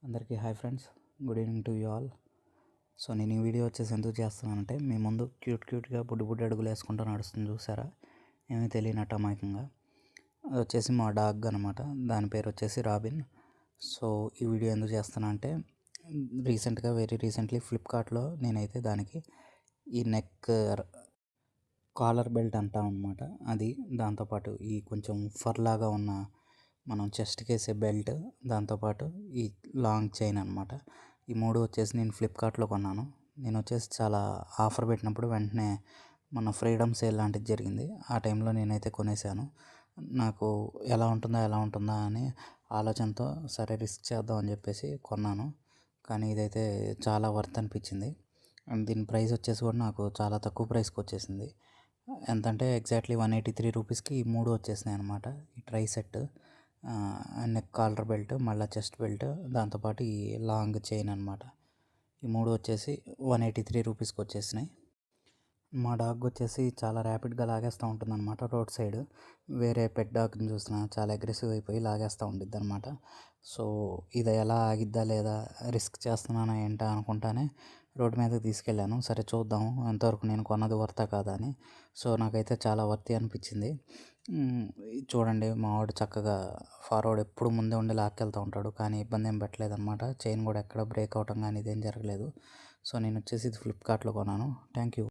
అందరికీ hi friends, good evening to you all. So నేను ఈ వీడియో వచ్చేసి ఎందుకు చేస్తున్నానంటే, మీ ముందు క్యూట్గా బుడ్డి అడుగులు వేసుకుంటూ నడుస్తుంది చూసారా, ఏమీ తెలియనట్టు అమాయకంగా. అది వచ్చేసి మా డాగ్ అనమాట. దాని పేరు వచ్చేసి రాబిన్. సో ఈ వీడియో ఎందుకు చేస్తున్నా అంటే, వెరీ రీసెంట్లీ ఫ్లిప్కార్ట్లో నేనైతే దానికి ఈ నెక్ కాలర్ బెల్ట్ అంటాం అనమాట, అది దాంతోపాటు ఈ కొంచెం ఫర్ లాగా ఉన్న మనం చెస్ట్కి వేసే బెల్ట్, దాంతోపాటు ఈ లాంగ్ చైన్ అనమాట. ఈ మూడు వచ్చేసి నేను ఫ్లిప్కార్ట్లో కొన్నాను. నేను వచ్చేసి చాలా ఆఫర్ పెట్టినప్పుడు వెంటనే మన ఫ్రీడమ్ సేల్ లాంటిది జరిగింది. ఆ టైంలో నేనైతే కొనేసాను. నాకు ఎలా ఉంటుందా అని ఆలోచనతో సరే రిస్క్ చేద్దాం అని చెప్పేసి కొన్నాను. కానీ ఇదైతే చాలా వర్త్ అనిపించింది. అండ్ దీని ప్రైస్ వచ్చేసి కూడా నాకు చాలా తక్కువ ప్రైస్కి వచ్చేసింది. ఎంతంటే ఎగ్జాక్ట్లీ 183 రూపీస్కి ఈ మూడు వచ్చేసినాయి అనమాట. ఈ try set, neck collar belt, మళ్ళీ చెస్ట్ బెల్ట్, దాంతోపాటు ఈ లాంగ్ చైన్ అనమాట. ఈ మూడు వచ్చేసి 183 రూపీస్కి వచ్చేసినాయి. మా డాగ్ వచ్చేసి చాలా ర్యాపిడ్గా లాగేస్తూ ఉంటుంది అనమాట రోడ్ సైడ్. వేరే పెట్ డాగ్ని చూసినా చాలా అగ్రెసివ్ అయిపోయి లాగేస్తూ ఉంటుంది అనమాట. సో ఇది ఎలా ఆగిద్దా లేదా, రిస్క్ చేస్తున్నానా ఏంటా అనుకుంటానే రోడ్డు మీదకి తీసుకెళ్ళాను. సరే చూద్దాం ఎంతవరకు నేను కొన్నది వర్తా కాదా అని. సో నాకైతే చాలా వర్తి అనిపించింది. చూడండి, మా వాడు చక్కగా ఫార్వర్డ్ ఎప్పుడు ముందే ఉండి లాక్కెళ్తూ ఉంటాడు, కానీ ఇబ్బంది ఏం పెట్టలేదు అనమాట. చైన్ కూడా ఎక్కడ బ్రేక్ అవటం కానీ ఇదేం జరగలేదు. సో నేను వచ్చేసి ఇది ఫ్లిప్కార్ట్లో కొన్నాను. Thank you.